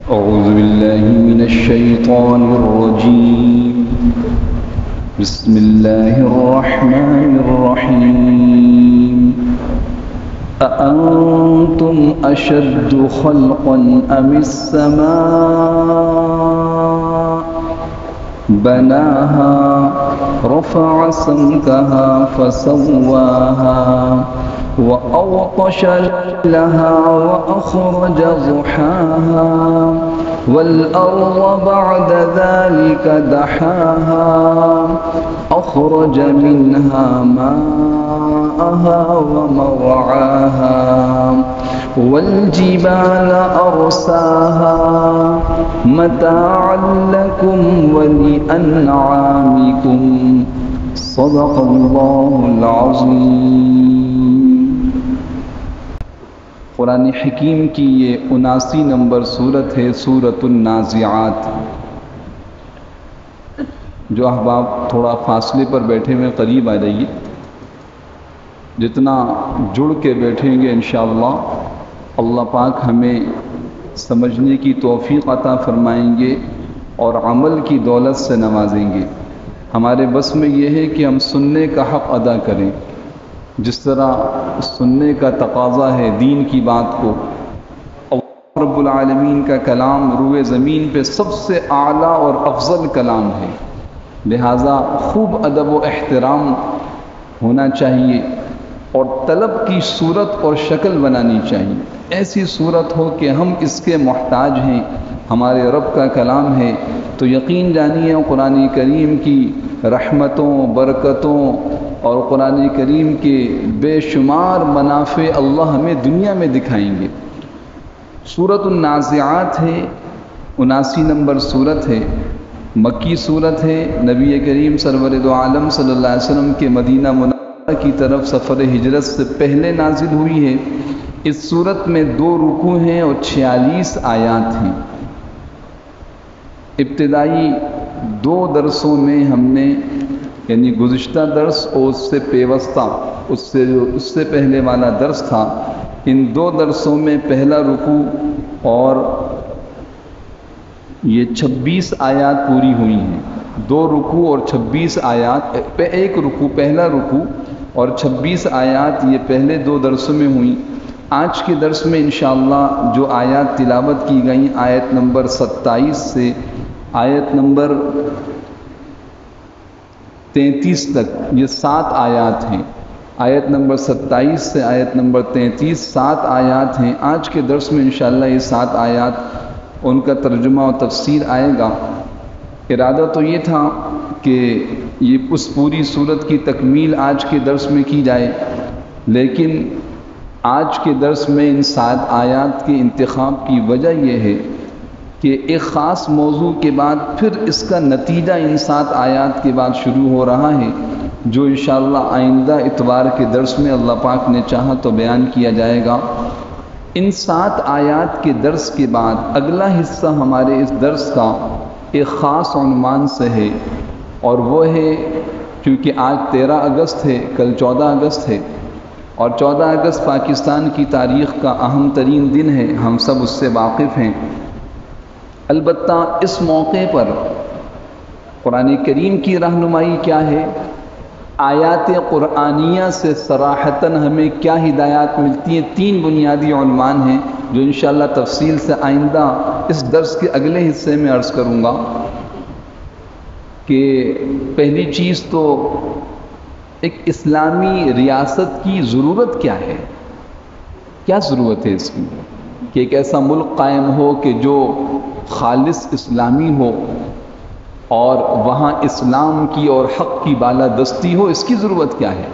أعوذ بالله من الشيطان الرجيم. بسم الله الرحمن الرحيم. أأنتم أشد خلقا أم السماء بناها رفع سمكها فسواها وأغطش لها وأخرج ضحاها والأرض بعد ذلك دحاها أخرج منها ماءها ومرعاها والجبال أرساها متاعا لكم ولأنعامكم صدق الله العظيم. قرآن حکیم کی یہ 79 نمبر صورت ہے، سورۃ النازعات. جو احباب تھوڑا فاصلے پر بیٹھے ہوئے قریب آ جائیے. جتنا جڑ کے بیٹھیں گے انشاءاللہ اللہ پاک ہمیں سمجھنے کی توفیق عطا فرمائیں گے اور عمل کی دولت سے نوازیں گے. ہمارے بس میں یہ ہے کہ ہم سننے کا حق ادا کریں. جس طرح سننے کا تقاضا ہے دین کی بات کو، اللہ رب العالمین کا کلام روئے زمین پہ سب سے اعلیٰ اور افضل کلام ہے، لہٰذا خوب ادب و احترام ہونا چاہیے اور طلب کی صورت اور شکل بنانی چاہیے. ایسی صورت ہو کہ ہم اس کے محتاج ہیں، ہمارے رب کا کلام ہے. تو یقین جانیے قرآن کریم کی رحمتوں، برکتوں اور قرآن کریم کے بے شمار منافع اللہ ہمیں دنیا میں دکھائیں گے. سورۃ النازعات ہے، 79 نمبر صورت ہے، مکی صورت ہے. نبی کریم سرور دو عالم صلی اللہ علیہ وسلم کے مدینہ منورہ کی طرف سفر ہجرت سے پہلے نازل ہوئی ہے. اس صورت میں 2 رکوع ہیں اور 46 آیات ہیں. ابتدائی 2 درسوں میں ہم نے، یعنی گزشتہ درس اور اس سے پیوستہ اس سے پہلے والا درس تھا، ان 2 درسوں میں پہلا رکوع اور یہ 26 آیات پوری ہوئی ہیں. 2 رکوع اور 26 آیات، ایک رکوع پہلا رکوع اور 26 آیات یہ پہلے 2 درسوں میں ہوئیں. آج کے درس میں انشاءاللہ جو آیات تلاوت کی گئیں آیت نمبر 27 سے آیت نمبر 33 تک، یہ 7 آیات ہیں. آیت نمبر 27 سے آیت نمبر 33 7 آیات ہیں. آج کے درس میں انشاءاللہ یہ 7 آیات ان کا ترجمہ و تفسیر آئے گا. ارادہ تو یہ تھا کہ یہ اس پوری صورت کی تکمیل آج کے درس میں کی جائے، لیکن آج کے درس میں ان 7 آیات کے انتخاب کی وجہ یہ ہے کہ ایک خاص موضوع کے بعد پھر اس کا نتیجہ ان 7 آیات کے بعد شروع ہو رہا ہے، جو انشاءاللہ آئندہ اتوار کے درس میں اللہ پاک نے چاہا تو بیان کیا جائے گا. ان 7 آیات کے درس کے بعد اگلا حصہ ہمارے اس درس کا ایک خاص عنوان سے ہے، اور وہ ہے، کیونکہ آج 13 اگست ہے، کل 14 اگست ہے، اور 14 اگست پاکستان کی تاریخ کا اہم ترین دن ہے، ہم سب اس سے واقف ہیں. البتہ اس موقع پر قرآن کریم کی رہنمائی کیا ہے، آیات قرآنیہ سے صراحتاً ہمیں کیا ہدایات ملتی ہیں. 3 بنیادی عنوان ہیں جو انشاءاللہ تفصیل سے آئندہ اس درس کے اگلے حصے میں عرض کروں گا. کہ پہلی چیز تو ایک اسلامی ریاست کی ضرورت کیا ہے، کیا ضرورت ہے اس کی، کہ ایک ایسا ملک قائم ہو کہ جو خالص اسلامی ہو اور وہاں اسلام کی اور حق کی بالادستی ہو. اس کی ضرورت کیا ہے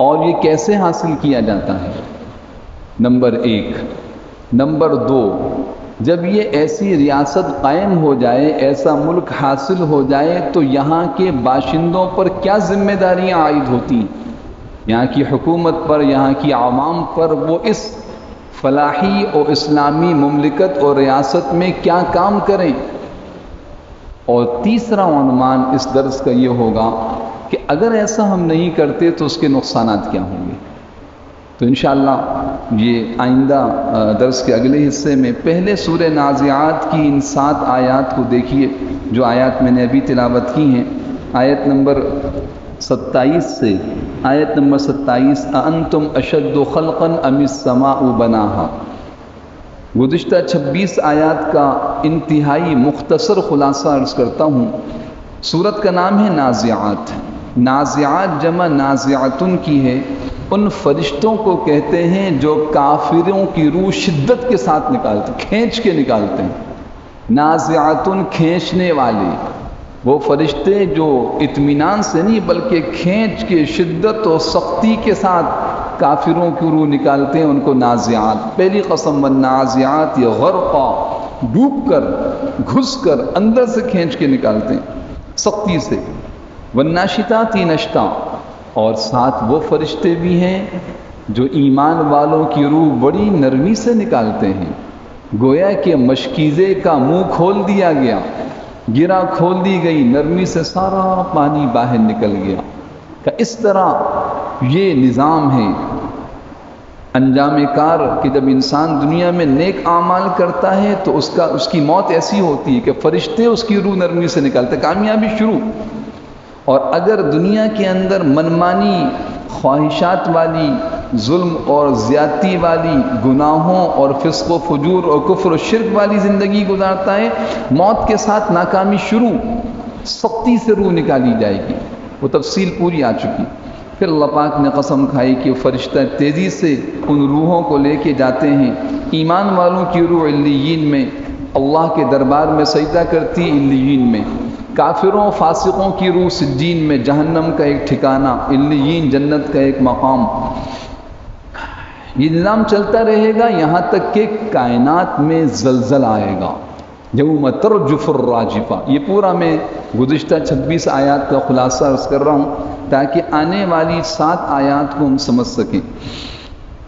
اور یہ کیسے حاصل کیا جاتا ہے، نمبر 1. نمبر 2، جب یہ ایسی ریاست قائم ہو جائے، ایسا ملک حاصل ہو جائے، تو یہاں کے باشندوں پر کیا ذمہ داریاں عائد ہوتی ہیں، یہاں کی حکومت پر، یہاں کی عوام پر، وہ اس فلاحی اور اسلامی مملکت اور ریاست میں کیا کام کریں. اور تیسرا عنوان اس درس کا یہ ہوگا کہ اگر ایسا ہم نہیں کرتے تو اس کے نقصانات کیا ہوں گے. تو انشاءاللہ یہ آئندہ درس کے اگلے حصے میں پہلے سورہ نازعات کی ان 7 آیات کو دیکھیے، جو آیات میں نے ابھی تلاوت کی ہیں، آیت نمبر 27 سے آیت نمبر 27 اَأَنْتُمْ أَشَدُّ خَلْقًا أَمِ السَّمَاءُ بَنَاهَا۔ گزشتہ 26 آیات کا انتہائی مختصر خلاصہ عرض کرتا ہوں۔ سورت کا نام ہے نازعات۔ نازعات جمع نازعتن کی ہے۔ ان فرشتوں کو کہتے ہیں جو کافروں کی روح شدت کے ساتھ نکالتے، کھینچ کے نکالتے ہیں۔ نازعتن کھینچنے والے، وہ فرشتے جو اطمینان سے نہیں بلکہ کھینچ کے شدت اور سختی کے ساتھ کافروں کی روح نکالتے ہیں، ان کو نازعات۔ پہلی قسم والنازعات، یہ غرقا، ڈوب کر گھس کر اندر سے کھینچ کے نکالتے ہیں سختی سے۔ والناشطات نشطا، اور ساتھ وہ فرشتے بھی ہیں جو ایمان والوں کی روح بڑی نرمی سے نکالتے ہیں، گویا کہ مشکیزے کا منہ کھول دیا گیا، گرا کھول دی گئی، نرمی سے سارا پانی باہر نکل گیا۔ کہ اس طرح یہ نظام ہے انجام کار کہ جب انسان دنیا میں نیک اعمال کرتا ہے تو اس کی موت ایسی ہوتی ہے کہ فرشتے اس کی روح نرمی سے نکالتے، کامیابی شروع۔ اور اگر دنیا کے اندر منمانی، خواہشات والی، ظلم اور زیادتی والی، گناہوں اور فسق و فجور اور کفر و شرک والی زندگی گزارتا ہے، موت کے ساتھ ناکامی شروع، سختی سے روح نکالی جائے گی۔ وہ تفصیل پوری آ چکی۔ پھر اللہ پاک نے قسم کھائی کہ فرشتہ تیزی سے ان روحوں کو لے کے جاتے ہیں۔ ایمان والوں کی روح علیین میں، اللہ کے دربار میں سجدہ کرتی ہے، علیین میں۔ کافروں فاسقوں کی روح سجین میں، جہنم کا ایک ٹھکانہ، علیین جنت کا ایک مقام۔ یہ نظام چلتا رہے گا یہاں تک کہ کائنات میں زلزلہ آئے گا، یوم ترجف الراجفہ۔ یہ پورا میں گزشتہ 26 آیات کا خلاصہ عرض کر رہا ہوں تاکہ آنے والی 7 آیات کو ہم سمجھ سکیں۔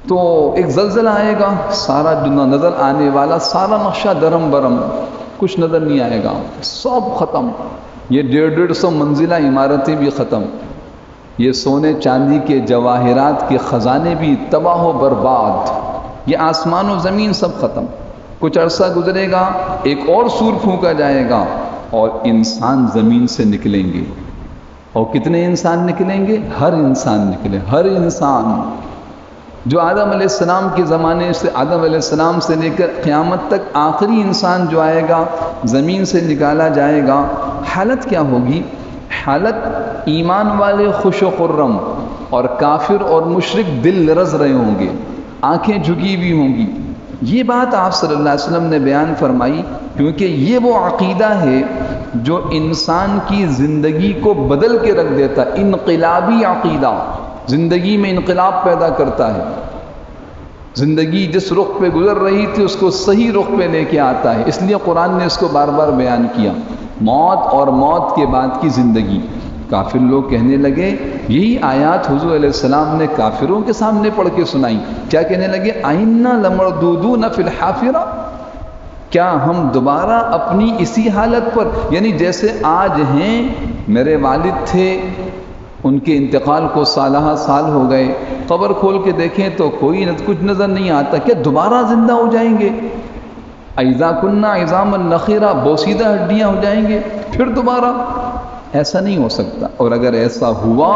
تو ایک زلزلہ آئے گا، سارا جو نظر آنے والا سارا نقشہ درم برم، کچھ نظر نہیں آئے گا، سب ختم۔ یہ 150 منزلہ عمارتیں بھی ختم، یہ سونے چاندی کے جواہرات کے خزانے بھی تباہ و برباد، یہ آسمان و زمین سب ختم۔ کچھ عرصہ گزرے گا، ایک اور سور پھونکا جائے گا اور انسان زمین سے نکلیں گے۔ اور کتنے انسان نکلیں گے؟ ہر انسان نکلے، ہر انسان جو آدم علیہ السلام کے زمانے سے، آدم علیہ السلام سے لے کر قیامت تک آخری انسان جو آئے گا زمین سے نکالا جائے گا۔ حالت کیا ہوگی؟ حالت ایمان والے خوش و خرم، اور کافر اور مشرک دل لرز رہے ہوں گے، آنکھیں جھکی ہوئی ہوں گی۔ یہ بات آپ صلی اللہ علیہ وسلم نے بیان فرمائی کیونکہ یہ وہ عقیدہ ہے جو انسان کی زندگی کو بدل کے رکھ دیتا، انقلابی عقیدہ، زندگی میں انقلاب پیدا کرتا ہے۔ زندگی جس رخ پہ گزر رہی تھی اس کو صحیح رخ پہ لے کے آتا ہے۔ اس لیے قرآن نے اس کو بار بار بیان کیا، موت اور موت کے بعد کی زندگی۔ کافر لوگ کہنے لگے، یہی آیات حضور علیہ السلام نے کافروں کے سامنے پڑھ کے سنائی۔ کیا کہنے لگے؟ آئنا لمردودون فی الحافرہ، کیا ہم دوبارہ اپنی اسی حالت پر، یعنی جیسے آج ہیں، میرے والد تھے، ان کے انتقال کو سالہ سال ہو گئے، قبر کھول کے دیکھیں تو کچھ نظر نہیں آتا، کیا دوبارہ زندہ ہو جائیں گے؟ اذا کننا عظاما نخرہ، بوسیدہ ہڈیاں ہو جائیں گے پھر دوبارہ؟ ایسا نہیں ہو سکتا۔ اور اگر ایسا ہوا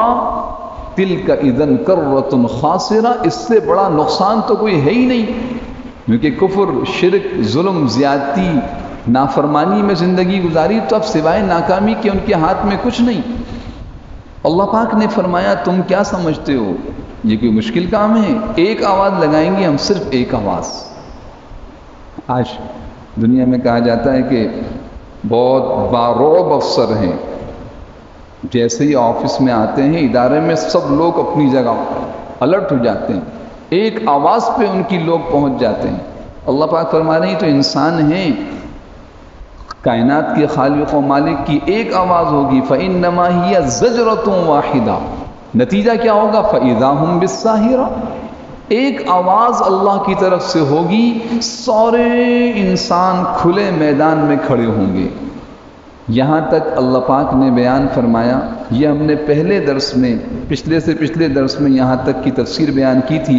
تلک اذن کرۃ خاسرہ، اس سے بڑا نقصان تو کوئی ہے ہی نہیں، کیونکہ کفر، شرک، ظلم، زیادتی، نافرمانی میں زندگی گزاری تو اب سوائے ناکامی کے ان کے ہاتھ میں کچھ نہیں۔ اللہ پاک نے فرمایا تم کیا سمجھتے ہو یہ کوئی مشکل کام ہے؟ ایک آواز لگائیں گے ہم، صرف ایک آواز۔ آج دنیا میں کہا جاتا ہے کہ بہت بارعب افسر ہیں، جیسے ہی آفس میں آتے ہیں، ادارے میں سب لوگ اپنی جگہ الرٹ ہو جاتے ہیں، ایک آواز پہ ان کی لوگ پہنچ جاتے ہیں۔ اللہ پاک فرما رہے ہیں تو انسان ہیں، کائنات کے خالق و مالک کی ایک آواز ہوگی، فَإِنَّمَا هِيَ زَجْرَةٌ وَاحِدَةٌ، نتیجہ کیا ہوگا؟ فَإِذَا هُمْ بِالسَّاهِرَةِ، ایک آواز اللہ کی طرف سے ہوگی، سارے انسان کھلے میدان میں کھڑے ہوں گے۔ یہاں تک اللہ پاک نے بیان فرمایا یہ ہم نے پہلے درس میں پچھلے سے پچھلے درس میں یہاں تک کی تفسیر بیان کی تھی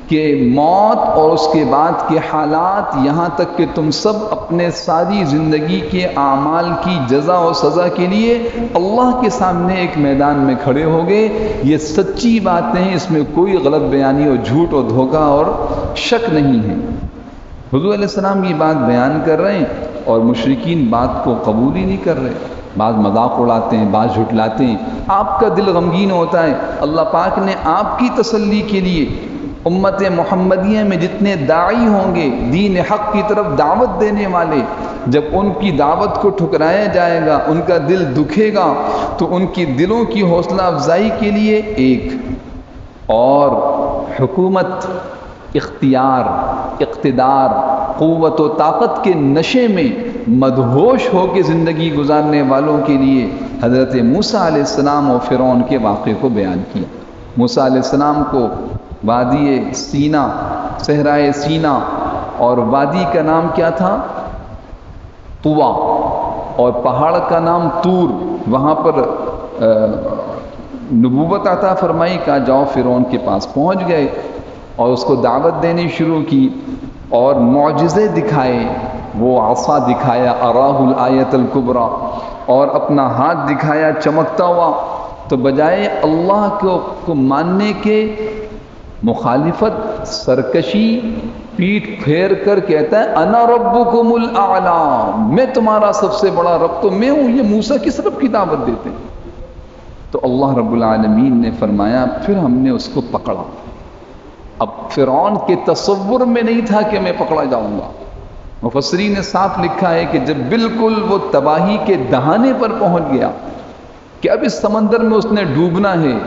کہ موت اور اس کے بعد کے حالات، یہاں تک کہ تم سب اپنے ساری زندگی کے اعمال کی جزا و سزا کے لیے اللہ کے سامنے ایک میدان میں کھڑے ہوگے، یہ سچی باتیں ہیں، اس میں کوئی غلط بیانی اور جھوٹ اور دھوکہ اور شک نہیں ہے۔ حضور علیہ السلام یہ بات بیان کر رہے ہیں اور مشرکین بات کو قبول ہی نہیں کر رہے، بعض مذاق اڑاتے ہیں، بعض جھٹلاتے ہیں، آپ کا دل غمگین ہوتا ہے۔ اللہ پاک نے آپ کی تسلی کے لیے امت محمدیہ میں جتنے داعی ہوں گے، دین حق کی طرف دعوت دینے والے، جب ان کی دعوت کو ٹھکرایا جائے گا، ان کا دل دکھے گا، تو ان کی دلوں کی حوصلہ افزائی کے لیے ایک اور حکومت، اختیار، اقتدار، قوت و طاقت کے نشے میں مدہوش ہو کے زندگی گزارنے والوں کے لیے حضرت موسیٰ علیہ السلام اور فرعون کے واقعے کو بیان کیا۔ موسیٰ علیہ السلام کو وادی سینا، صحرائے سینا، اور وادی کا نام کیا تھا؟ طوا، اور پہاڑ کا نام طور، وہاں پر نبوت عطا فرمائی، کہا جاؤ فرعون کے پاس، پہنچ گئے اور اس کو دعوت دینی شروع کی اور معجزے دکھائے، وہ عصا دکھایا اراہ الآیت الکبریٰ، اور اپنا ہاتھ دکھایا چمکتا ہوا، تو بجائے اللہ کو ماننے کے مخالفت، سرکشی، پیٹ پھیر کر کہتا ہے انا ربکم الاعلی، میں تمہارا سب سے بڑا رب تو میں ہوں، یہ موسیٰ کس رب کی دعوت دیتے ہیں؟ تو اللہ رب العالمین نے فرمایا پھر ہم نے اس کو پکڑا۔ اب فرعون کے تصور میں نہیں تھا کہ میں پکڑا جاؤں گا۔ مفسرین نے صاف لکھا ہے کہ جب بالکل وہ تباہی کے دہانے پر پہنچ گیا کہ اب اس سمندر میں اس نے ڈوبنا ہے،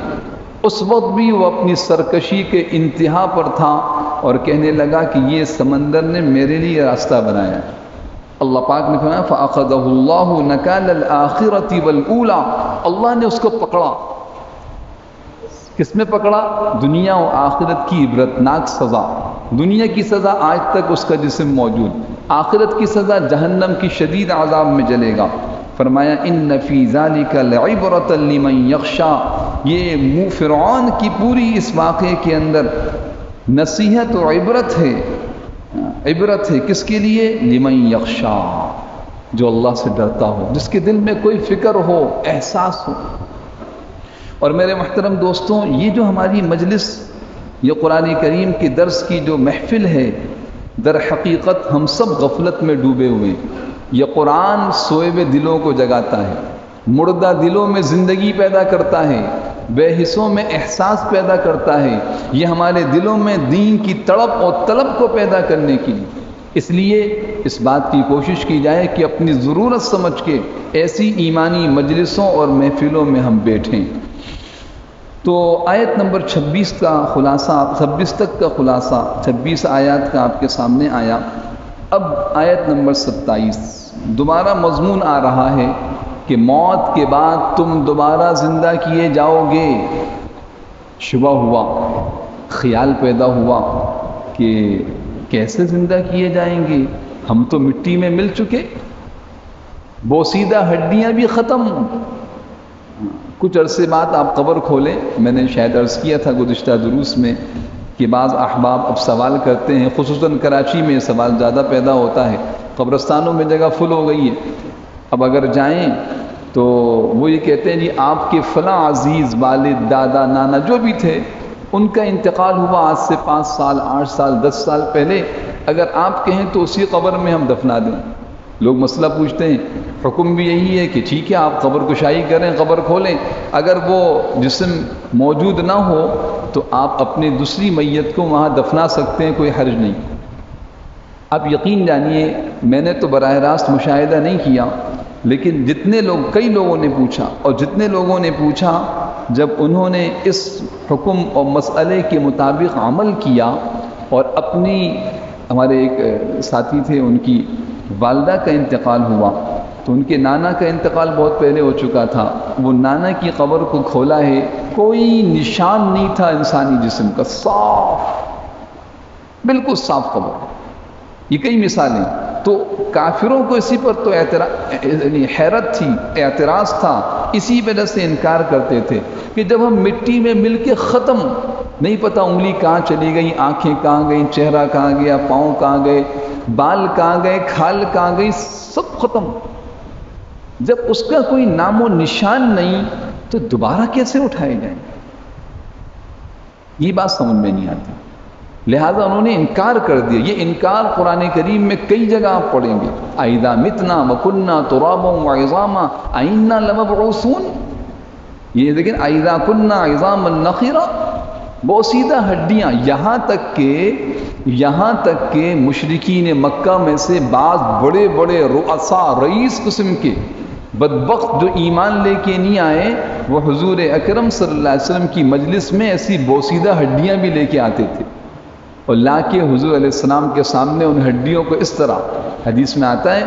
اس وقت بھی وہ اپنی سرکشی کے انتہا پر تھا اور کہنے لگا کہ یہ سمندر نے میرے لیے راستہ بنایا ہے۔ اللہ پاک نے فرمایا فَأَخَذَهُ اللَّهُ نَكَالَ الْآخِرَةِ وَالْأُولَى، اللہ نے اس کو پکڑا۔ کس میں پکڑا؟ دنیا و آخرت کی عبرتناک سزا۔ دنیا کی سزا آج تک اس کا جسم موجود، آخرت کی سزا جہنم کی شدید عذاب میں جلے گا۔ فرمایا ان فی ذالک لعبرۃ لمن یخشی، یہ فرعون کی پوری اس واقعے کے اندر نصیحت و عبرت ہے۔ عبرت ہے کس کے لیے؟ لمن یخشی، جو اللہ سے ڈرتا ہو، جس کے دل میں کوئی فکر ہو، احساس ہو۔ اور میرے محترم دوستوں، یہ جو ہماری مجلس، یہ قرآن کریم کی درس کی جو محفل ہے، در حقیقت ہم سب غفلت میں ڈوبے ہوئے۔ یہ قرآن سوئے ہوئے دلوں کو جگاتا ہے، مردہ دلوں میں زندگی پیدا کرتا ہے، بے حسوں میں احساس پیدا کرتا ہے۔ یہ ہمارے دلوں میں دین کی تڑپ اور طلب کو پیدا کرنے کی، اس لیے اس بات کی کوشش کی جائے کہ اپنی ضرورت سمجھ کے ایسی ایمانی مجلسوں اور محفلوں میں ہم بیٹھیں۔ تو آیت نمبر 26 کا خلاصہ، 26 تک کا خلاصہ، 26 آیات کا آپ کے سامنے آیا۔ اب آیت نمبر 27 دوبارہ مضمون آ رہا ہے کہ موت کے بعد تم دوبارہ زندہ کیے جاؤ گے۔ شبہ ہوا، خیال پیدا ہوا کہ کیسے زندہ کیے جائیں گے؟ ہم تو مٹی میں مل چکے، بوسیدہ ہڈیاں بھی ختم۔ کچھ عرصے بعد آپ قبر کھولیں، میں نے شاید عرض کیا تھا گزشتہ دروس میں کہ بعض احباب اب سوال کرتے ہیں، خصوصاً کراچی میں سوال زیادہ پیدا ہوتا ہے، قبرستانوں میں جگہ فل ہو گئی ہے، اب اگر جائیں تو وہ یہ کہتے ہیں جی آپ کے فلاں عزیز، والد، دادا، نانا جو بھی تھے، ان کا انتقال ہوا آج سے 5 سال، 8 سال، 10 سال پہلے، اگر آپ کہیں تو اسی قبر میں ہم دفنا دیں۔ لوگ مسئلہ پوچھتے ہیں، حکم بھی یہی ہے کہ ٹھیک ہے آپ قبر کشائی کریں، قبر کھولیں، اگر وہ جسم موجود نہ ہو تو آپ اپنی دوسری میت کو وہاں دفنا سکتے ہیں، کوئی حرج نہیں۔ آپ یقین جانیے میں نے تو براہ راست مشاہدہ نہیں کیا، لیکن جتنے لوگ، کئی لوگوں نے پوچھا، اور جتنے لوگوں نے پوچھا جب انہوں نے اس حکم اور مسئلے کے مطابق عمل کیا، اور اپنی، ہمارے ایک ساتھی تھے ان کی والدہ کا انتقال ہوا، تو ان کے نانا کا انتقال بہت پہلے ہو چکا تھا، وہ نانا کی قبر کو کھولا ہے، کوئی نشان نہیں تھا انسانی جسم کا، صاف، بالکل صاف قبر۔ یہ کئی مثالیں، تو کافروں کو اسی پر تو حیرت تھی، اعتراض تھا اسی وجہ سے انکار کرتے تھے کہ جب ہم مٹی میں مل کے ختم، نہیں پتہ انگلی کہاں چلی گئی، آنکھیں کہاں گئیں، چہرہ کہاں گیا، پاؤں کہاں گئے، بال کہاں گئے، کھال کہاں گئی، سب ختم، جب اس کا کوئی نام و نشان نہیں تو دوبارہ کیسے اٹھائے جائیں؟ یہ بات سمجھ میں نہیں آتی، لہذا انہوں نے انکار کر دیا۔ یہ انکار قرآن کریم میں کئی جگہ آپ پڑھیں گے، اَإِذَا مِتْنَا وَكُنَّا تُرَابًا وَعِظَامًا أَإِنَّا لَمَبْعُوثُونَ، یہ دیکھیں اَإِذَا كُنَّا عِظَامًا نَخِرًا، بوسیدہ ہڈیاں، یہاں تک کہ مشرکین مکہ میں سے بعض بڑے بڑے رؤساء، رئیس قسم کے بدبخت جو ایمان لے کے نہیں آئے، وہ حضور اکرم صلی اللہ علیہ وسلم کی مجلس میں ایسی بوسیدہ ہڈیاں بھی لے کے آتے تھے، اور لا کے حضور علیہ السلام کے سامنے ان ہڈیوں کو اس طرح، حدیث میں آتا ہے،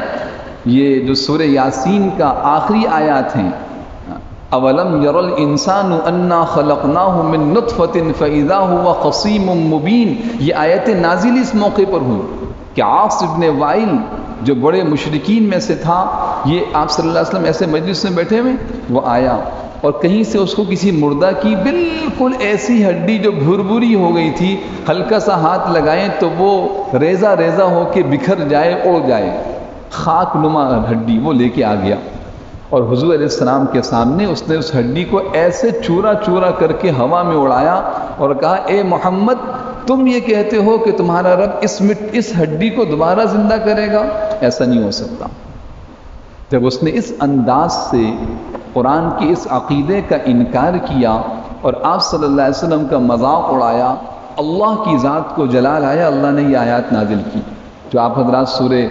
یہ جو سورہ یاسین کا آخری آیات ہیں، اولم یر الانسان انا خلقناہ من نطفۃ فاذا هو خصیم مبین، یہ آیت نازل اس موقع پر ہوئی کہ عاص ابن وائل جو بڑے مشرکین میں سے تھا، یہ آپ صلی اللہ علیہ وسلم ایسے مجلس میں بیٹھے ہوئے، وہ آیا اور کہیں سے اس کو کسی مردہ کی بالکل ایسی ہڈی جو بھربھری ہو گئی تھی، ہلکا سا ہاتھ لگائیں تو وہ ریزہ ریزہ ہو کے بکھر جائے، اڑ جائے، خاک نما ہڈی وہ لے کے آ گیا، اور حضور علیہ السلام کے سامنے اس نے اس ہڈی کو ایسے چورا چورا کر کے ہوا میں اڑایا اور کہا، اے محمد تم یہ کہتے ہو کہ تمہارا رب اس ہڈی کو دوبارہ زندہ کرے گا؟ ایسا نہیں ہو سکتا۔ جب اس نے اس انداز سے قرآن کے اس عقیدے کا انکار کیا اور آپ صلی اللہ علیہ وسلم کا مذاق اڑایا، اللہ کی ذات کو جلال آیا، اللہ نے یہ آیات نازل کی جو آپ حضرات سورہ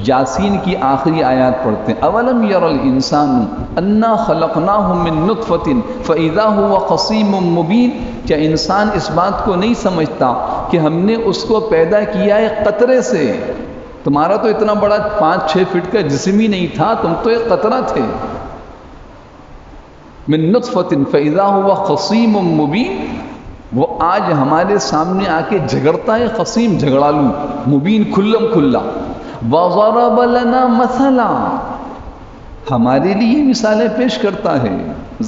یاسین کی آخری آیات پڑھتے ہیں، اولم یر الانسان انا خلقناہ من نطفۃ فاذا هو خصیم مبین، کیا انسان اس بات کو نہیں سمجھتا کہ ہم نے اس کو پیدا کیا ہے قطرے سے؟ تمہارا تو اتنا بڑا 5-6 فٹ کا جسم ہی نہیں تھا، تم تو ایک قطرہ تھے، من نطفۃ فاذا هو خصیم مبین، وہ آج ہمارے سامنے آ کے جھگڑتا ہے، خصیم جھگڑالو، مبین کھلم کھلا، وَضَرَبَ لَنَا مَثَلًا، ہمارے لیے مثالیں پیش کرتا ہے،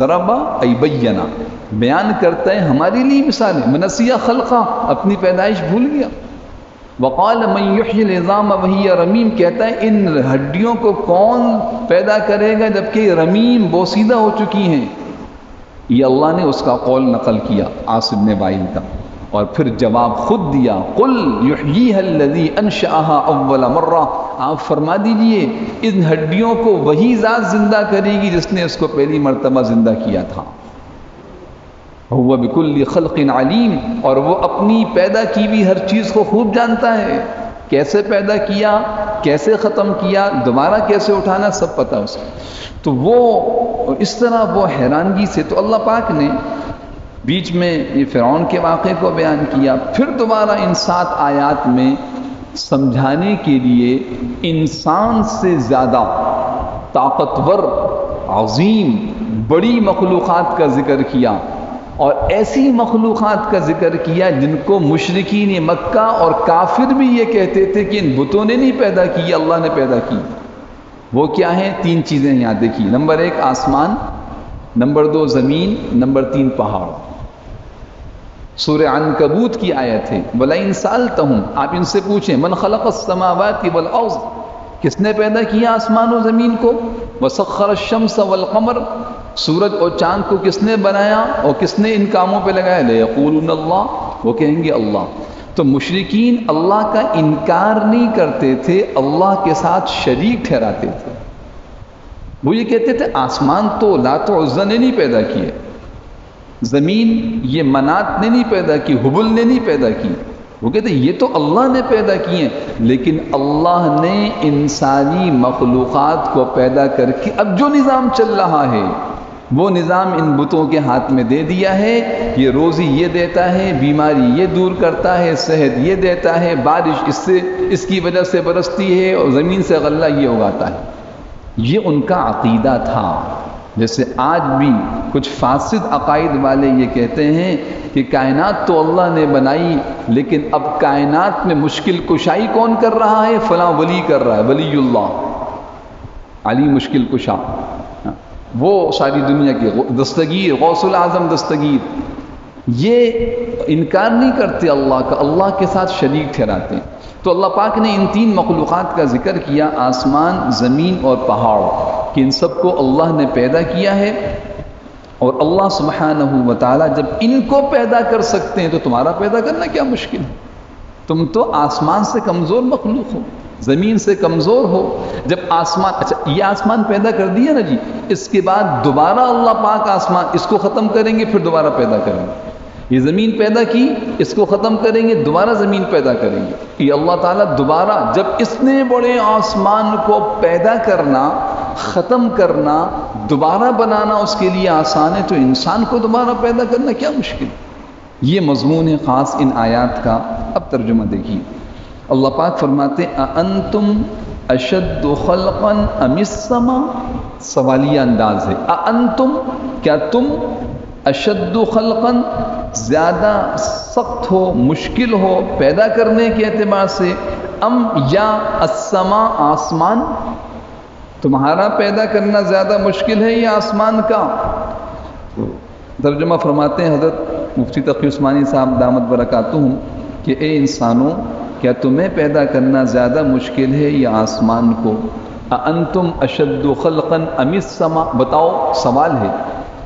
ضربا ای بینا، بیان کرتا ہے ہمارے لیے مثالیں، منسیہ خلقہ، اپنی پیدائش بھول گیا، وقال من یحیی العظام وہی رمیم، کہتا ہے ان ہڈیوں کو کون پیدا کرے گا جبکہ رمیم بوسیدہ ہو چکی ہیں، یہ اللہ نے اس کا قول نقل کیا عاص بن وائل کا، اور پھر جواب خود دیا، قل یحییھا الذی انشأھا اول مرہ، آپ فرما دیجئے ان ہڈیوں کو وہی ذات زندہ کرے گی جس نے اس کو پہلی مرتبہ زندہ کیا تھا، هو بکل خلق علیم، اور وہ اپنی پیدا کی بھی ہر چیز کو خوب جانتا ہے، کیسے پیدا کیا، کیسے ختم کیا، دوبارہ کیسے اٹھانا، سب پتہ اس کو۔ تو وہ اس طرح وہ حیرانگی سے، تو اللہ پاک نے بیچ میں یہ فرعون کے واقعے کو بیان کیا، پھر دوبارہ ان 7 آیات میں سمجھانے کے لیے انسان سے زیادہ طاقتور، عظیم، بڑی مخلوقات کا ذکر کیا، اور ایسی مخلوقات کا ذکر کیا جن کو مشرکین مکہ اور کافر بھی یہ کہتے تھے کہ ان بتوں نے نہیں پیدا کی، اللہ نے پیدا کی۔ وہ کیا ہیں؟ 3 چیزیں یاد دیکھیے، نمبر 1 آسمان، نمبر 2 زمین، نمبر 3 پہاڑ۔ سورہ عنکبوت کی آیت ہے، وَلَئِن سَأَلْتَهُمْ، آپ ان سے پوچھیں، من خلق السماوات والارض، کس نے پیدا کیا آسمان و زمین کو، وسخر الشمس والقمر، سورج اور چاند کو کس نے بنایا اور کس نے ان کاموں پہ لگایا، لَيَقُولُنَّ اللَّهُ، وہ کہیں گے اللہ۔ تو مشرکین اللہ کا انکار نہیں کرتے تھے، اللہ کے ساتھ شریک ٹھہراتے تھے، وہ یہ کہتے تھے آسمان تو لات و عزا نے نہیں پیدا کیے، زمین یہ منات نے نہیں پیدا کی، حبل نے نہیں پیدا کی، وہ کہتے ہیں یہ تو اللہ نے پیدا کیے، لیکن اللہ نے ان ساری مخلوقات کو پیدا کر کے اب جو نظام چل رہا ہے وہ نظام ان بتوں کے ہاتھ میں دے دیا ہے، یہ روزی یہ دیتا ہے، بیماری یہ دور کرتا ہے، صحت یہ دیتا ہے، بارش اس کی وجہ سے برستی ہے، اور زمین سے غلہ یہ اگاتا ہے۔ یہ ان کا عقیدہ تھا۔ جیسے آج بھی کچھ فاسد عقائد والے یہ کہتے ہیں کہ کائنات تو اللہ نے بنائی، لیکن اب کائنات میں مشکل کشائی کون کر رہا ہے؟ فلاں ولی کر رہا ہے، ولی اللہ، علی مشکل کشا۔ وہ ساری دنیا کی دستگیر، غوث العظم دستگیر، یہ انکار نہیں کرتے اللہ کا، اللہ کے ساتھ شریک ٹھہراتے ہیں۔ تو اللہ پاک نے ان تین مخلوقات کا ذکر کیا، آسمان، زمین اور پہاڑ، کہ ان سب کو اللہ نے پیدا کیا ہے۔ اور اللہ سبحانہ و تعالیٰ جب ان کو پیدا کر سکتے ہیں تو تمہارا پیدا کرنا کیا مشکل ہے؟ تم تو آسمان سے کمزور مخلوق ہو، زمین سے کمزور ہو۔ جب آسمان، اچھا یہ آسمان پیدا کر دیا نا جی، اس کے بعد دوبارہ اللہ پاک آسمان اس کو ختم کریں گے، پھر دوبارہ پیدا کریں گے۔ یہ زمین پیدا کی، اس کو ختم کریں گے، دوبارہ زمین پیدا کریں گے۔ یہ اللہ تعالیٰ دوبارہ، جب اتنے بڑے آسمان کو پیدا کرنا، ختم کرنا، دوبارہ بنانا اس کے لیے آسان ہے، تو انسان کو دوبارہ پیدا کرنا کیا مشکل؟ یہ مضمون ہے خاص ان آیات کا۔ اب ترجمہ دیکھیے، اللہ پاک فرماتے اَأَنْتُمْ أَشَدُّ خَلْقًا أَمِ السَّمَاءُ، سوالیہ انداز ہے۔ اَأَنْتُمْ، کیا تم، اشد خلقاً، زیادہ سخت ہو، مشکل ہو پیدا کرنے کے اعتبار سے، ام یا السماء، آسمان، تمہارا پیدا کرنا زیادہ مشکل ہے یا آسمان کا؟ ترجمہ فرماتے ہیں حضرت مفتی تقی عثمانی صاحب دامت برکاتہم کہ اے انسانوں، کیا تمہیں پیدا کرنا زیادہ مشکل ہے یا آسمان کو؟ اَأَنْتُمْ أَشَدُّ خَلْقًا أَمِ السَّمَاء، بتاؤ، سوال ہے۔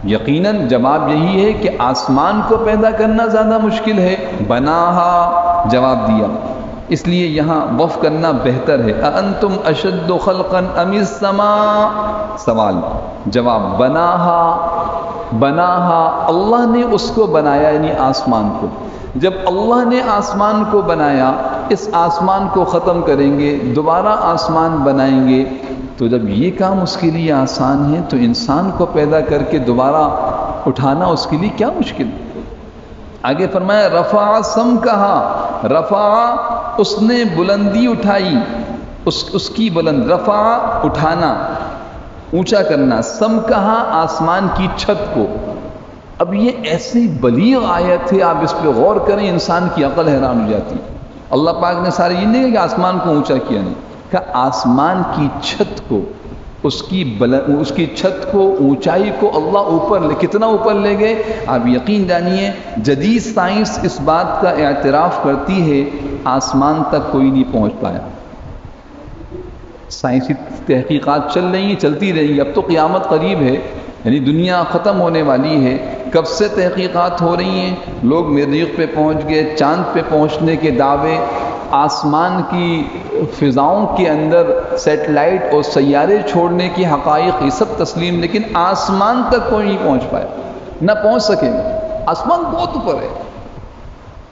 یقیناً جواب یہی ہے کہ آسمان کو پیدا کرنا زیادہ مشکل ہے۔ بناہا، جواب دیا، اس لیے یہاں وقف کرنا بہتر ہے۔ اَأَنْتُمْ أَشَدُّ خَلْقًا أَمِ السَّمَاء، سوال، جواب، بناہا، بناہا، اللہ نے اس کو بنایا، یعنی آسمان کو۔ جب اللہ نے آسمان کو بنایا، اس آسمان کو ختم کریں گے، دوبارہ آسمان بنائیں گے، تو جب یہ کام اس کے لیے آسان ہے تو انسان کو پیدا کر کے دوبارہ اٹھانا اس کے لیے کیا مشکل؟ آگے فرمایا رفع سم، کہا رفع، اس نے بلندی اٹھائی، اس کی بلند، رفع اٹھانا، اونچا کرنا، سم کہا آسمان کی چھت کو۔ اب یہ ایسی بلیغ آیت ہے، آپ اس پہ غور کریں، انسان کی عقل حیران ہو جاتی۔ اللہ پاک نے سارے یہ نہیں کہا کہ آسمان کو اونچا کیا، نہیں کہ آسمان کی چھت کو، اس کی چھت کو، اونچائی کو اللہ اوپر کتنا اوپر لے گئے؟ آپ یقین جانیے جدید سائنس اس بات کا اعتراف کرتی ہے آسمان تک کوئی نہیں پہنچ پایا۔ سائنسی تحقیقات چل رہی ہیں، چلتی رہیں گی، اب تو قیامت قریب ہے، یعنی دنیا ختم ہونے والی ہے، کب سے تحقیقات ہو رہی ہیں، لوگ مریخ پہ پہنچ گئے، چاند پہ پہنچنے کے دعوے، آسمان کی فضاؤں کے اندر سیٹلائٹ اور سیارے چھوڑنے کی حقائق، یہ سب تسلیم، لیکن آسمان تک کوئی نہیں پہنچ پایا، نہ پہنچ سکے گا۔ آسمان بہت اوپر ہے،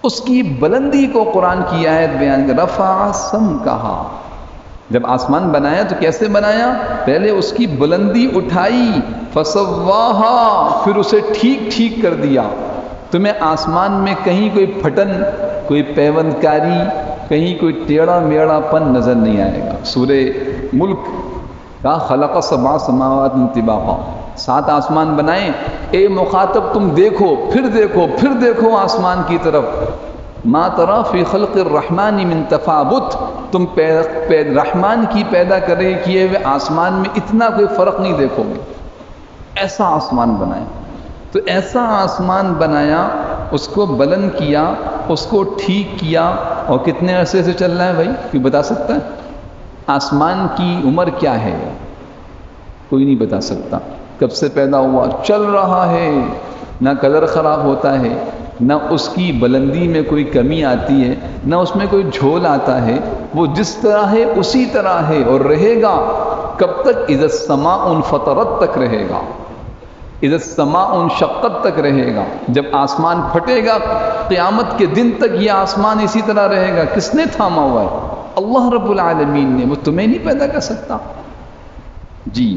اس کی بلندی کو قرآن کی آیت بیان کر، رفع سم کہا۔ جب آسمان بنایا تو کیسے بنایا؟ پہلے اس کی بلندی اٹھائی، فسواہا، پھر اسے ٹھیک ٹھیک کر دیا۔ تمہیں آسمان میں کہیں کوئی پھٹن، کوئی پیوند کاری، کہیں کوئی ٹیڑھا میڑھا پن نظر نہیں آئے گا۔ سورہ ملک کا خلق سبع سماوات طباقا، 7 آسمان بنائے۔ اے مخاطب تم دیکھو، پھر دیکھو، پھر دیکھو آسمان کی طرف، ما ترى فی خلق الرحمن من تفاوت، تم رحمان کی پیدا کرے کیے ہوئے آسمان میں اتنا کوئی فرق نہیں دیکھو گے۔ ایسا آسمان بنایا، تو ایسا آسمان بنایا، اس کو بلند کیا، اس کو ٹھیک کیا، اور کتنے عرصے سے چل رہا ہے بھائی؟ کوئی بتا سکتا ہے؟ آسمان کی عمر کیا ہے؟ کوئی نہیں بتا سکتا۔ کب سے پیدا ہوا، چل رہا ہے، نہ کلر خراب ہوتا ہے، نہ اس کی بلندی میں کوئی کمی آتی ہے، نہ اس میں کوئی جھول آتا ہے، وہ جس طرح ہے اسی طرح ہے اور رہے گا۔ کب تک؟ اذا السماء انفطرت تک رہے گا، اذا السماء انشقت تک رہے گا۔ جب آسمان پھٹے گا قیامت کے دن تک یہ آسمان اسی طرح رہے گا۔ کس نے تھاما ہوا ہے؟ اللہ رب العالمین نے، وہ تمہیں نہیں پیدا کر سکتا؟ جی،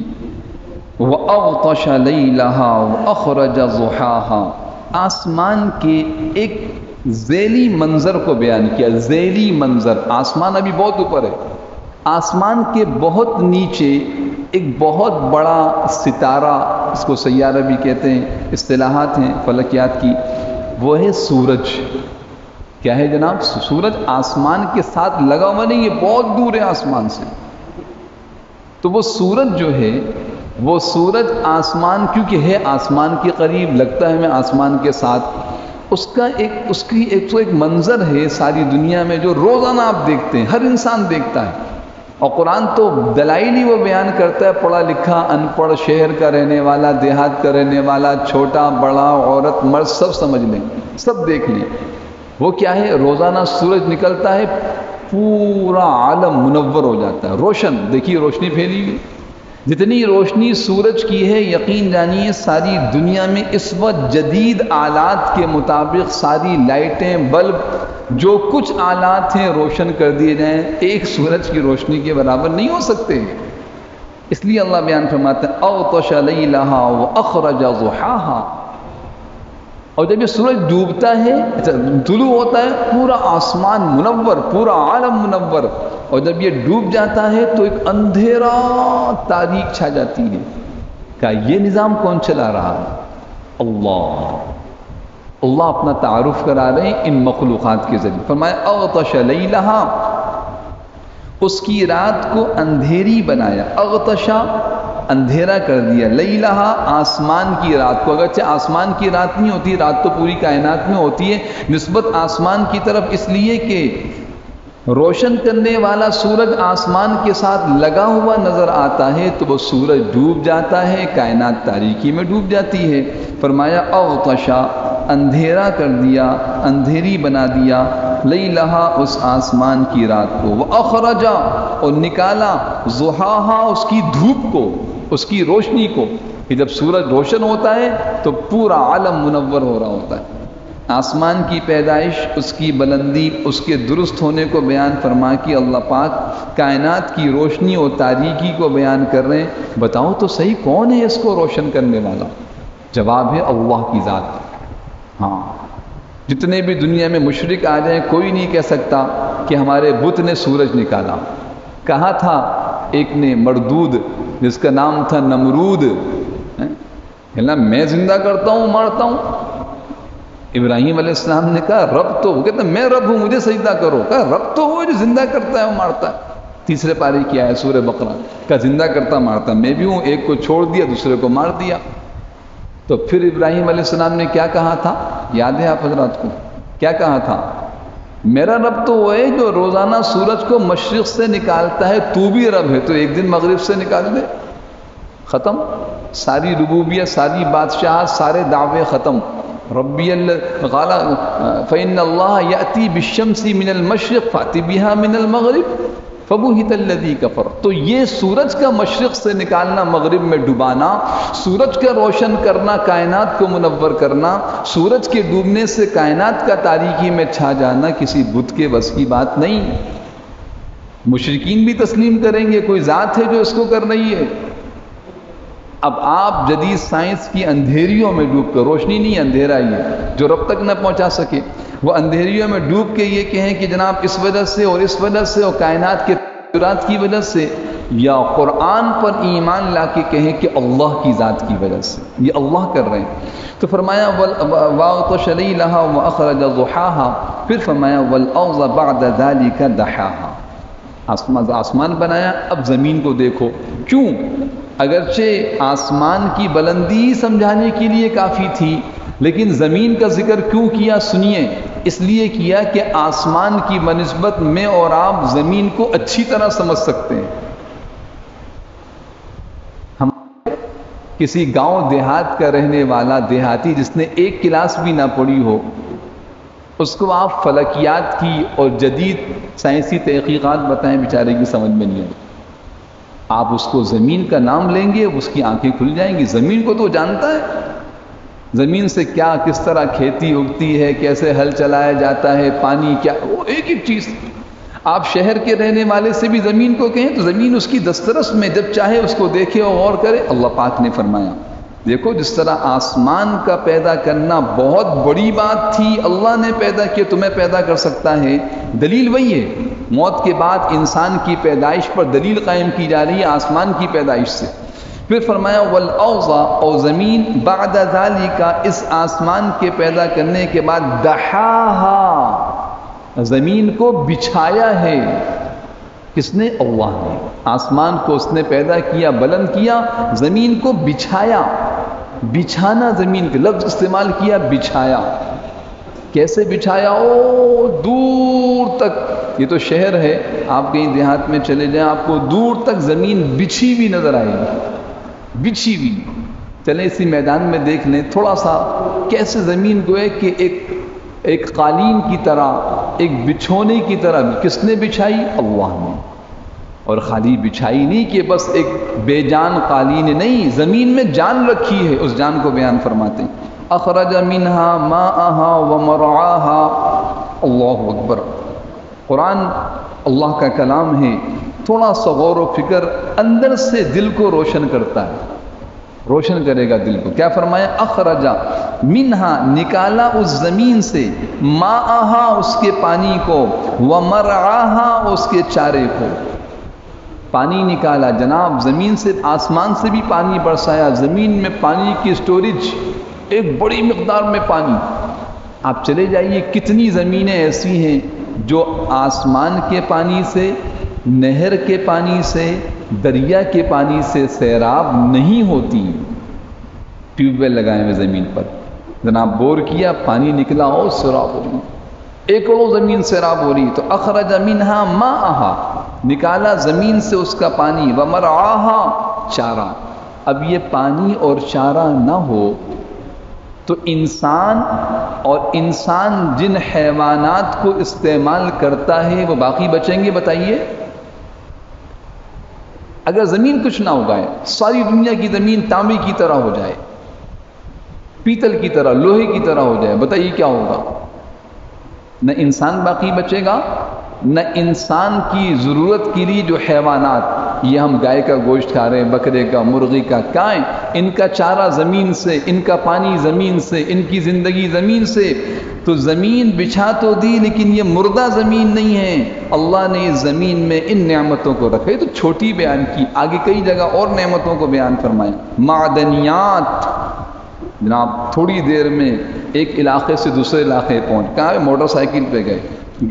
وَأَغْطَشَ لَيْلَهَا وَأَخْرَجَ ضُحَاهَا، آسمان کے ایک ذیلی منظر کو بیان کیا۔ ذیلی منظر، آسمان ابھی بہت اوپر ہے، آسمان کے بہت نیچے ایک بہت بڑا ستارہ، اس کو سیارہ بھی کہتے ہیں، اصطلاحات ہیں فلکیات کی، وہ ہے سورج۔ کیا ہے جناب؟ سورج آسمان کے ساتھ لگا ہوا نہیں، یہ بہت دور ہے آسمان سے۔ تو وہ سورج جو ہے وہ سورج آسمان کیونکہ ہے آسمان کے قریب، لگتا ہے ہمیں آسمان کے ساتھ، اس کی ایک منظر ہے ساری دنیا میں جو روزانہ آپ دیکھتے ہیں، ہر انسان دیکھتا ہے. اور قرآن تو دلائل ہی وہ بیان کرتا ہے، پڑھا لکھا ان پڑھ، شہر کا رہنے والا، دیہات کا رہنے والا، چھوٹا بڑا، عورت مرد، سب سمجھ لیں، سب دیکھ لیں. وہ کیا ہے؟ روزانہ سورج نکلتا ہے، پورا عالم منور ہو جاتا ہے، روشن. دیکھیے روشنی پھیلی ہوئی، جتنی روشنی سورج کی ہے یقین جانیے ساری دنیا میں اس وقت جدید آلات کے مطابق ساری لائٹیں، بلب، جو کچھ آلات ہیں روشن کر دیے جائیں، ایک سورج کی روشنی کے برابر نہیں ہو سکتے. اس لیے اللہ بیان فرماتا ہے اغطش لیلہا واخرج ضحاہا. اور جب یہ سورج ڈوبتا ہے، طلوع ہوتا ہے، پورا آسمان منور، پورا عالم منور. اور جب یہ ڈوب جاتا ہے تو ایک اندھیرا تاریک چھا جاتی ہے. کہ یہ نظام کون چلا رہا ہے؟ اللہ اپنا تعارف کرا رہے ہیں ان مخلوقات کے ذریعے. فرمایا اغطش لیلہا، اس کی رات کو اندھیری بنایا. اغطشا اندھیرا کر دیا، لیلہا آسمان کی رات کو. اگرچہ آسمان کی رات نہیں ہوتی، رات تو پوری کائنات میں ہوتی ہے، نسبت آسمان کی طرف اس لیے کہ روشن کرنے والا سورج آسمان کے ساتھ لگا ہوا نظر آتا ہے تو وہ سورج ڈوب جاتا ہے، کائنات تاریکی میں ڈوب جاتی ہے. فرمایا اغطشا اندھیرا کر دیا، اندھیری بنا دیا، لیلہا اس آسمان کی رات کو، واخرجا اور نکالا، ضحاہا اس کی دھوپ کو، اس کی روشنی کو. کہ جب سورج روشن ہوتا ہے تو پورا عالم منور ہو رہا ہوتا ہے. آسمان کی پیدائش، اس کی بلندی، اس کے درست ہونے کو بیان فرما کے اللہ پاک کائنات کی روشنی اور تاریکی کو بیان کر رہے ہیں. بتاؤ تو صحیح کون ہے اس کو روشن کرنے والا؟ جواب ہے اللہ کی ذات. ہاں، جتنے بھی دنیا میں مشرک آ جائیں کوئی نہیں کہہ سکتا کہ ہمارے بت نے سورج نکالا. کہا تھا ایک نے مردود جس کا نام تھا نمرود، میں زندہ کرتا ہوں مارتا ہوں. ابراہیم علیہ السلام نے کہا رب تو، وہ کہتا میں رب ہوں مجھے سجدہ کرو. کہا رب تو وہ جو زندہ کرتا ہے وہ مارتا ہے. تیسرے پارے کیا ہے سورہ بقرہ، کہا زندہ کرتا مارتا میں بھی ہوں، ایک کو چھوڑ دیا دوسرے کو مار دیا. تو پھر ابراہیم علیہ السلام نے کیا کہا تھا؟ یاد ہے آپ حضرات کو؟ کیا کہا تھا؟ میرا رب تو وہ ہے جو روزانہ سورج کو مشرق سے نکالتا ہے، تو بھی رب ہے تو ایک دن مغرب سے نکال دے. ختم، ساری ربوبیت، ساری بادشاہت، سارے دعوے ختم. ربی قال فإن اللہ یأتی بالشمس من المشرق فأتی بها من المغرب فبہت الذی کفر. تو یہ سورج کا مشرق سے نکالنا، مغرب میں ڈبانا، سورج کا روشن کرنا، کائنات کو منور کرنا، سورج کے ڈوبنے سے کائنات کا تاریکی میں چھا جانا کسی بت کے بس کی بات نہیں. مشرکین بھی تسلیم کریں گے کوئی ذات ہے جو اس کو کر رہی ہے. اب آپ جدید سائنس کی اندھیریوں میں ڈوب کر، روشنی نہیں اندھیرا ہی ہے جو رب تک نہ پہنچا سکے، وہ اندھیریوں میں ڈوب کے یہ کہیں کہ جناب اس وجہ سے اور اس وجہ سے اور کائنات کے تغیرات کی وجہ سے، یا قرآن پر ایمان لا کے کہیں کہ اللہ کی ذات کی وجہ سے یہ اللہ کر رہے ہیں. تو فرمایا وَأَغْطَشَ لَيْلَهَا وَأَخْرَجَ ضُحَاهَا. پھر فرمایا وَالْأَرْضَ بَعْدَ ذَلِكَ دَحَاهَا. آسمان بنایا، اب زمین کو دیکھو. کیوں؟ اگرچہ آسمان کی بلندی سمجھانے کے لیے کافی تھی، لیکن زمین کا ذکر کیوں کیا سنیے. اس لیے کیا کہ آسمان کی بنسبت میں اور آپ زمین کو اچھی طرح سمجھ سکتے ہیں. ہم کسی گاؤں دیہات کا رہنے والا دیہاتی جس نے ایک کلاس بھی نہ پڑھی ہو، اس کو آپ فلکیات کی اور جدید سائنسی تحقیقات بتائیں، بیچارے کی سمجھ میں نہیں آئے. آپ اس کو زمین کا نام لیں گے اس کی آنکھیں کھل جائیں گی. زمین کو تو جانتا ہے، زمین سے کیا کس طرح کھیتی اگتی ہے، کیسے ہل چلایا جاتا ہے، پانی کیا، وہ ایک ایک چیز. آپ شہر کے رہنے والے سے بھی زمین کو کہیں تو زمین اس کی دسترس میں، جب چاہے اس کو دیکھے اور غور کرے. اللہ پاک نے فرمایا دیکھو جس طرح آسمان کا پیدا کرنا بہت بڑی بات تھی، اللہ نے پیدا کیا، تمہیں پیدا کر سکتا ہے. دلیل وہی ہے، موت کے بعد انسان کی پیدائش پر دلیل قائم کی جا رہی ہے آسمان کی پیدائش سے. پھر فرمایا والارض، اور زمین بعد ذالک، اس آسمان کے پیدا کرنے کے بعد دحاہا، زمین کو بچھایا ہے. کس نے؟ اللہ نے۔ آسمان کو اس نے پیدا کیا، بلند کیا، زمین کو بچھایا، بچھانا، زمین کا لفظ استعمال کیا، بچھایا۔ کیسے بچھایا؟ او دور تک، یہ تو شہر ہے، آپ کہیں دیہات میں چلے جائیں آپ کو دور تک زمین بچھی ہوئی نظر آئے گی، بچھی ہوئی۔ چلیں اسی میدان میں دیکھ لیں تھوڑا سا کیسے زمین کو ہے کہ ایک قالین کی طرح، ایک بچھونے کی طرح کس نے بچھائی؟ اللہ نے۔ اور خالی بچھائی نہیں کہ بس ایک بے جان قالین نہیں، زمین میں جان رکھی ہے، اس جان کو بیان فرماتے ہیں اخرج منها ماءها ومرعاها۔ اللہ اکبر۔ قرآن اللہ کا کلام ہے، تھوڑا سا غور و فکر اندر سے دل کو روشن کرتا ہے، روشن کرے گا دل کو۔ کیا فرمایا؟ اخرج منہا، نکالا اس زمین سے، ماءہا، اس کے پانی کو، ومرعاہا، اس کے چارے کو۔ پانی نکالا جناب، زمین سے، آسمان سے بھی پانی برسایا، زمین میں پانی کی سٹوریج، ایک بڑی مقدار میں پانی۔ آپ چلے جائیے کتنی زمینیں ایسی ہیں جو آسمان کے پانی سے، نہر کے پانی سے، دریا کے پانی سے سیراب نہیں ہوتی۔ ٹیوب ویل لگائے ہوئے زمین پر، جناب بور کیا، پانی نکلا ہو، سیراب ہو رہی، ایکڑوں زمین سیراب ہو رہی۔ تو اخرج منہا ماءہا، نکالا زمین سے اس کا پانی، ومرعاہا، چارہ۔ اب یہ پانی اور چارہ نہ ہو تو انسان، اور انسان جن حیوانات کو استعمال کرتا ہے وہ باقی بچیں گے؟ بتائیے۔ اگر زمین کچھ نہ اگائے، ساری دنیا کی زمین تانبے کی طرح ہو جائے، پیتل کی طرح، لوہے کی طرح ہو جائے، بتائیے کیا ہوگا؟ نہ انسان باقی بچے گا، نہ انسان کی ضرورت کے لیے جو حیوانات، یہ ہم گائے کا گوشت کھا رہے ہیں، بکرے کا، مرغی کا، کائیں، ان کا چارہ زمین سے، ان کا پانی زمین سے، ان کی زندگی زمین سے۔ تو زمین بچھا تو دی لیکن یہ مردہ زمین نہیں ہے، اللہ نے اس زمین میں ان نعمتوں کو رکھا۔ یہ تو چھوٹی بیان کی، آگے کئی جگہ اور نعمتوں کو بیان فرمایا۔ معدنیات، جناب تھوڑی دیر میں ایک علاقے سے دوسرے علاقے پہنچ، کہاں ہے؟ موٹر سائیکل پہ گئے،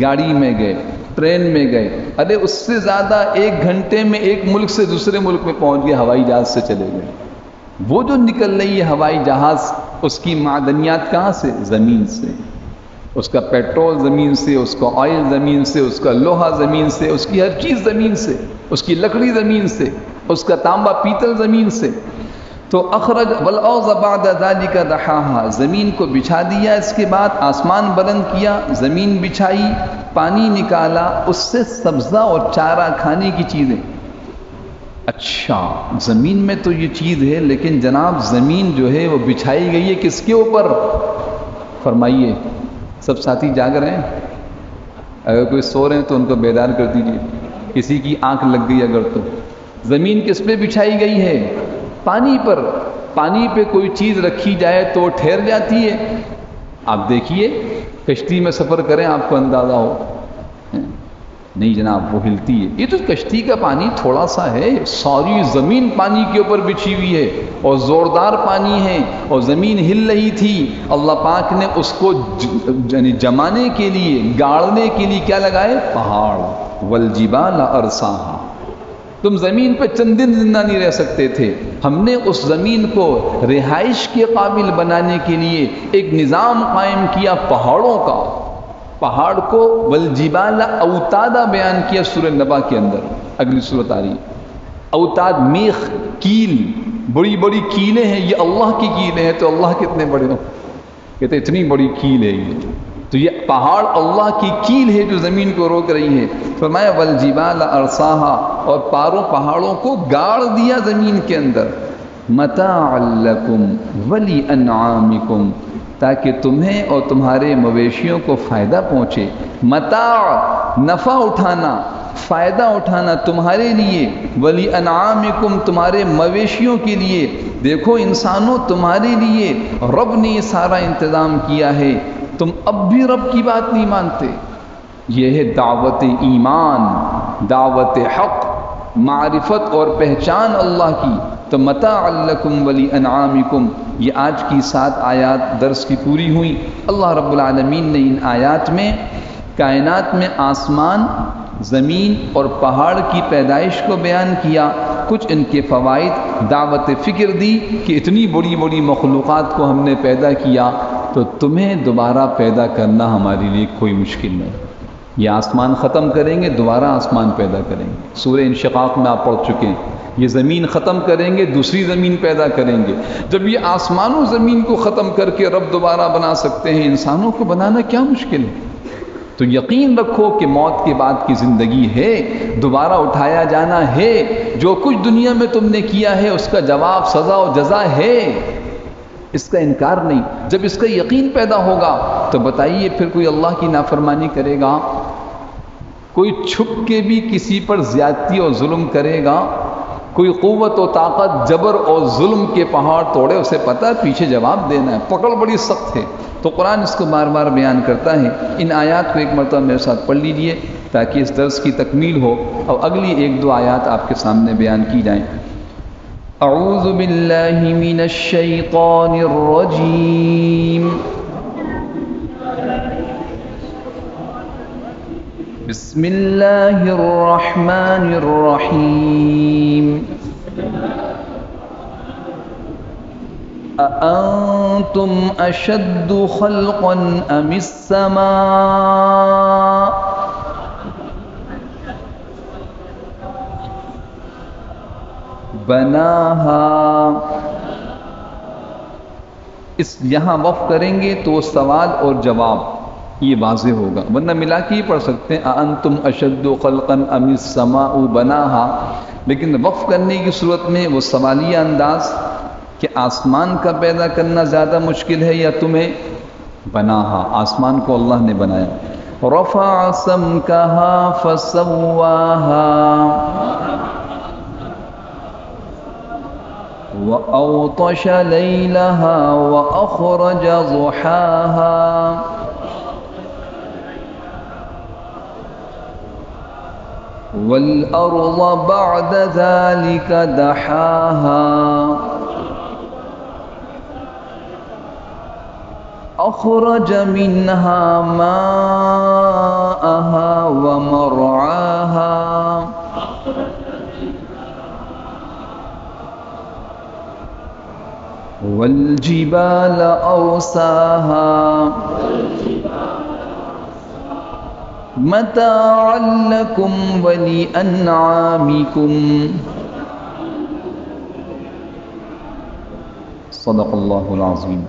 گاڑی میں گئے، ٹرین میں گئے، ارے اس سے زیادہ 1 گھنٹے میں ایک ملک سے دوسرے ملک میں پہنچ گئے، ہوائی جہاز سے چلے گئے۔ وہ جو نکل رہی ہے ہوائی جہاز، اس کی معدنیات کہاں سے؟ زمین سے۔ اس کا پیٹرول زمین سے، اس کا آئل زمین سے، اس کا لوہا زمین سے، اس کی ہر چیز زمین سے، اس کی لکڑی زمین سے، اس کا تانبا پیتل زمین سے۔ تو اخرج والارض بعد ذلك دحاها، زمین کو بچھا دیا، اس کے بعد آسمان بلند کیا، زمین بچھائی، پانی نکالا، اس سے سبزہ اور چارہ کھانے کی چیزیں۔ اچھا زمین میں تو یہ چیز ہے، لیکن جناب زمین جو ہے وہ بچھائی گئی ہے کس کے اوپر؟ فرمائیے، سب ساتھی جاگ رہے ہیں؟ اگر کوئی سو رہے ہیں تو ان کو بیدار کر دیجیے، کسی کی آنکھ لگ گئی اگر تو۔ زمین کس پہ بچھائی گئی ہے؟ پانی پر۔ پانی پہ کوئی چیز رکھی جائے تو وہ ٹھہر جاتی ہے؟ آپ دیکھیے کشتی میں سفر کریں، آپ کو اندازہ ہو، نہیں جناب وہ ہلتی ہے۔ یہ تو کشتی کا پانی تھوڑا سا ہے، ساری زمین پانی کے اوپر بچھی ہوئی ہے اور زوردار پانی ہے، اور زمین ہل رہی تھی، اللہ پاک نے اس کو یعنی جمانے کے لیے، گاڑنے کے لیے کیا لگائے؟ پہاڑ۔ والجبال ارساہا، تم زمین پہ چند دن زندہ نہیں رہ سکتے تھے، ہم نے اس زمین کو رہائش کے قابل بنانے کے لیے ایک نظام قائم کیا پہاڑوں کا۔ پہاڑ کو والجبال اوتادا بیان کیا سورہ نبا کے اندر، اگلی سورت آ رہی ہے۔ اوتاد، میخ، کیل، بڑی بڑی کیلیں ہیں، یہ اللہ کی کیلیں ہیں، تو اللہ کتنے بڑے ہو، کہتے اتنی بڑی کیل ہے یہ، تو یہ پہاڑ اللہ کی کیل ہے جو زمین کو روک رہی ہے۔ فرمایا والجبال ارساہا، اور پہاڑوں کو گاڑ دیا زمین کے اندر، متاعا لکم ولانعامکم، تاکہ تمہیں اور تمہارے مویشیوں کو فائدہ پہنچے۔ متاع، نفع اٹھانا، فائدہ اٹھانا تمہارے لیے، ولانعامکم، تمہارے مویشیوں کے لیے۔ دیکھو انسانوں، تمہارے لیے رب نے یہ سارا انتظام کیا ہے، تم اب بھی رب کی بات نہیں مانتے۔ یہ ہے دعوت ایمان، دعوت حق، معرفت اور پہچان اللہ کی۔ تو متاعا لکم ولانعامکم، یہ آج کی 7 آیات درس کی پوری ہوئی۔ اللہ رب العالمین نے ان آیات میں کائنات میں آسمان زمین اور پہاڑ کی پیدائش کو بیان کیا، کچھ ان کے فوائد، دعوت فکر دی کہ اتنی بڑی بڑی مخلوقات کو ہم نے پیدا کیا تو تمہیں دوبارہ پیدا کرنا ہمارے لیے کوئی مشکل نہیں۔ یہ آسمان ختم کریں گے، دوبارہ آسمان پیدا کریں گے، سورہ انشقاق میں آپ پڑھ چکے ہیں۔ یہ زمین ختم کریں گے، دوسری زمین پیدا کریں گے۔ جب یہ آسمان و زمین کو ختم کر کے رب دوبارہ بنا سکتے ہیں، انسانوں کو بنانا کیا مشکل ہے؟ تو یقین رکھو کہ موت کے بعد کی زندگی ہے، دوبارہ اٹھایا جانا ہے، جو کچھ دنیا میں تم نے کیا ہے اس کا جواب، سزا و جزا ہے، اس کا انکار نہیں۔ جب اس کا یقین پیدا ہوگا تو بتائیے پھر کوئی اللہ کی نافرمانی کرے گا؟ کوئی چھپ کے بھی کسی پر زیادتی اور ظلم کرے گا؟ کوئی قوت و طاقت، جبر اور ظلم کے پہاڑ توڑے، اسے پتہ ہے پیچھے جواب دینا ہے، پکڑ بڑی سخت ہے۔ تو قرآن اس کو بار بار بیان کرتا ہے۔ ان آیات کو ایک مرتبہ میرے ساتھ پڑھ لیجئے تاکہ اس درس کی تکمیل ہو، اور اگلی ایک دو آیات آپ کے سامنے بیان کی جائیں۔ اعوذ باللہ من الشیطان الرجیم، بسم اللہ الرحمن الرحیم۔ أأنتم أشد خلقا أم السماء بناها۔ اس یہاں وقف کریں گے تو سوال اور جواب یہ واضح ہوگا، ورنہ ملا کے ہی پڑھ سکتے ہیں أأنتم أشد خلقا أم السماء بناها، لیکن وقف کرنے کی صورت میں وہ سوالیہ انداز کہ آسمان کا پیدا کرنا زیادہ مشکل ہے یا تمہیں؟ بناہا، آسمان کو اللہ نے بنایا۔ رفع سمکہا فسواہا وأوطش لیلہا وأخرج ضحاہا والأرض بعد ذلك دحاها أخرج منها ماءها ومرعاها والجبال أرساها متاعا لكم ولأنعامكم۔ صدق اللہ العظیم۔